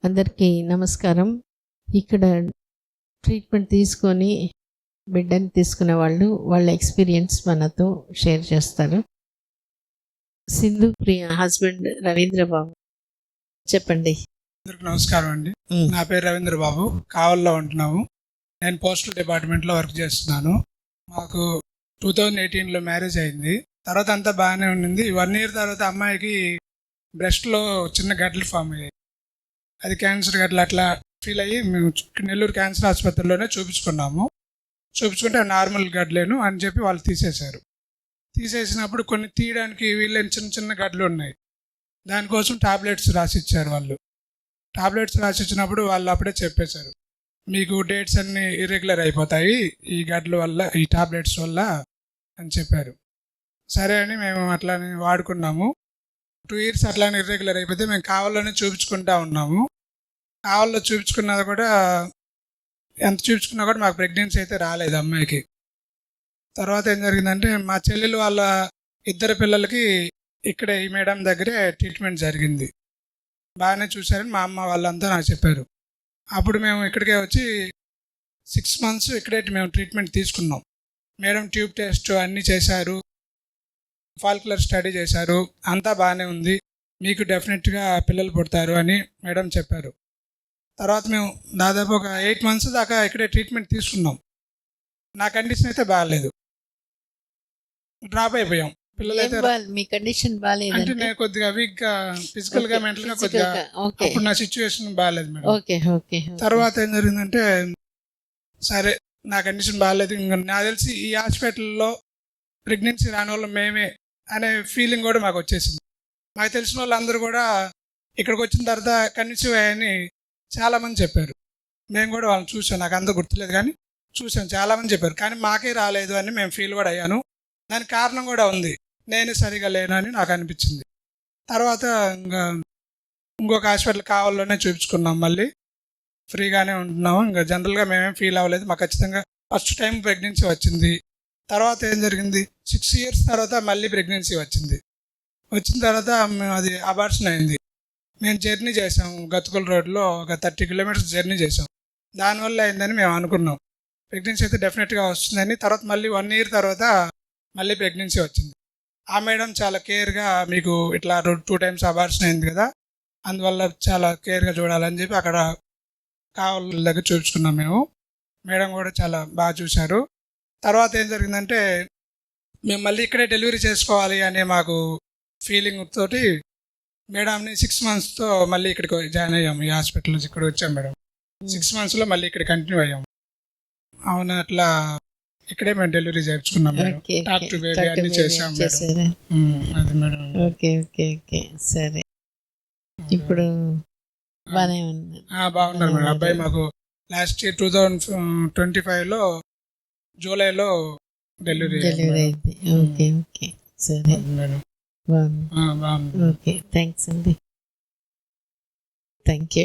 అందరికీ నమస్కారం. ఇక్కడ ట్రీట్మెంట్ తీసుకొని బిడ్డని తీసుకునే వాళ్ళు వాళ్ళ ఎక్స్పీరియన్స్ మనతో షేర్ చేస్తారు. సింధు ప్రియ హస్బెండ్ రవీంద్ర బాబు, చెప్పండి. అందరికి నమస్కారం అండి. నా పేరు రవీంద్ర బాబు, కావల్లో ఉంటున్నాము. నేను పోస్టల్ డిపార్ట్మెంట్లో వర్క్ చేస్తున్నాను. మాకు 2018లో మ్యారేజ్ అయింది. తర్వాత అంతా బాగానే ఉండింది. 1 year తర్వాత అమ్మాయికి బ్రెస్ట్లో చిన్న గడ్డలు ఫామ్ అయ్యాయి. అది క్యాన్సర్ గడ్డలు అట్లా ఫీల్ అయ్యి మేము నెల్లూరు క్యాన్సర్ ఆసుపత్రిలోనే చూపించుకున్నాము. చూపించుకుంటే నార్మల్ గడ్డలేను అని చెప్పి వాళ్ళు తీసేశారు. తీసేసినప్పుడు కొన్ని తీయడానికి వీళ్ళని చిన్న చిన్న గడ్డలు ఉన్నాయి. దానికోసం టాబ్లెట్స్ రాసిచ్చారు వాళ్ళు. టాబ్లెట్స్ రాసిచ్చినప్పుడు వాళ్ళు అప్పుడే చెప్పేశారు, మీకు డేట్స్ అన్నీ ఇర్రెగ్యులర్ అయిపోతాయి ఈ గడ్డల వల్ల, ఈ టాబ్లెట్స్ వల్ల అని చెప్పారు. సరే అని మేము అట్లానే వాడుకున్నాము. 2 years అట్లానే ఇర్రెగ్యులర్ అయిపోతే మేము కావాలని చూపించుకుంటా ఉన్నాము. కావాలో చూపించుకున్నది కూడా ఎంత చూపించుకున్నా కూడా మాకు ప్రెగ్నెన్సీ అయితే రాలేదు అమ్మాయికి. తర్వాత ఏం జరిగిందంటే మా చెల్లెలు వాళ్ళ 2 పిల్లలకి ఇక్కడే ఈ మేడం దగ్గరే ట్రీట్మెంట్ జరిగింది. బాగానే చూశారని మా అమ్మ వాళ్ళంతా నాకు చెప్పారు. అప్పుడు మేము ఇక్కడికే వచ్చి 6 months ఇక్కడే మేము ట్రీట్మెంట్ తీసుకున్నాం. మేడం ట్యూబ్ టెస్ట్ అన్నీ చేశారు, ఫాలిక్యులర్ స్టడీ చేశారు, అంతా బాగానే ఉంది, మీకు డెఫినెట్గా పిల్లలు పుడతారు అని మేడం చెప్పారు. తర్వాత మేము దాదాపు ఒక 8 months దాకా ఇక్కడే ట్రీట్మెంట్ తీసుకున్నాం. నా కండిషన్ అయితే బాగాలేదు, డ్రాప్ అయిపోయాం. పిల్లలైతే మీ కండిషన్ బాగాలేదు అంటే నేను కొద్దిగా వీక్గా, ఫిజికల్గా, మెంటల్గా కొద్దిగా అప్పుడు నా సిచ్యువేషన్ బాగాలేదు మేడం. తర్వాత ఏం జరిగిందంటే సరే నా కండిషన్ బాగాలేదు, ఇంకా నాకు తెలిసి ఈ హాస్పిటల్లో ప్రెగ్నెన్సీ రాని వాళ్ళు మేమే అనే ఫీలింగ్ కూడా మాకు వచ్చేసింది. మాకు తెలిసిన వాళ్ళందరూ కూడా ఇక్కడికి వచ్చిన తర్వాత కన్సీవ్ అయ్యని చాలామంది చెప్పారు. మేము కూడా వాళ్ళని చూసాం, నాకు అంత గుర్తులేదు కానీ చూసాం, చాలామంది చెప్పారు. కానీ మాకే రాలేదు అని మేము ఫీల్ కూడా అయ్యాను. దానికి కారణం కూడా ఉంది, నేను సరిగా లేను అని నాకు అనిపించింది. తర్వాత ఇంకొక హాస్పిటల్ కావాలనే చూపించుకున్నాం, మళ్ళీ ఫ్రీగానే ఉంటున్నాము. ఇంకా జనరల్గా మేమేం ఫీల్ అవ్వలేదు. మాకు ఖచ్చితంగా ఫస్ట్ టైం ప్రెగ్నెన్సీ వచ్చింది. తర్వాత ఏం జరిగింది, 6 years తర్వాత మళ్ళీ ప్రెగ్నెన్సీ వచ్చింది. వచ్చిన తర్వాత అది అబార్షన్ అయింది. మేము జర్నీ చేసాం, గతుకుల రోడ్లో ఒక 30 kilometers జర్నీ చేసాం. దానివల్ల అయిందని మేము అనుకున్నాం, ప్రెగ్నెన్సీ అయితే డెఫినెట్గా వస్తుందని. తర్వాత మళ్ళీ 1 year తర్వాత మళ్ళీ ప్రెగ్నెన్సీ వచ్చింది. ఆ మేడం చాలా కేర్గా, మీకు ఇట్లా 2 times అబార్షన్ అయింది కదా, అందువల్ల చాలా కేర్గా చూడాలని చెప్పి అక్కడ కావాల దగ్గర చూపించుకున్నాం మేము. మేడం కూడా చాలా బాగా చూశారు. తర్వాత ఏం జరిగిందంటే మేము మళ్ళీ ఇక్కడే డెలివరీ చేసుకోవాలి అనే మాకు ఫీలింగ్ తోటి మేడంని 6 monthsతో మళ్ళీ ఇక్కడికి జాయిన్ అయ్యాము. ఈ హాస్పిటల్ నుంచి ఇక్కడ వచ్చాం మేడం. 6 monthsలో మళ్ళీ ఇక్కడ కంటిన్యూ అయ్యాము. అవునా, అట్లా ఇక్కడే మేము డెలివరీ చేయించుకున్నాం మేడం. టాక్ టు బేబీ అన్ని చేసాం మేడం. అది మేడం. ఓకే సరే. ఇప్పుడు బాగున్నారు మేడం. అబ్బాయి మాకు లాస్ట్ ఇయర్ 2025లో జూలైలో డెలివరీ అయింది. ఓకే సరే మేడం. బాగుంది. ఓకే, థ్యాంక్స్ అండి. Thank you.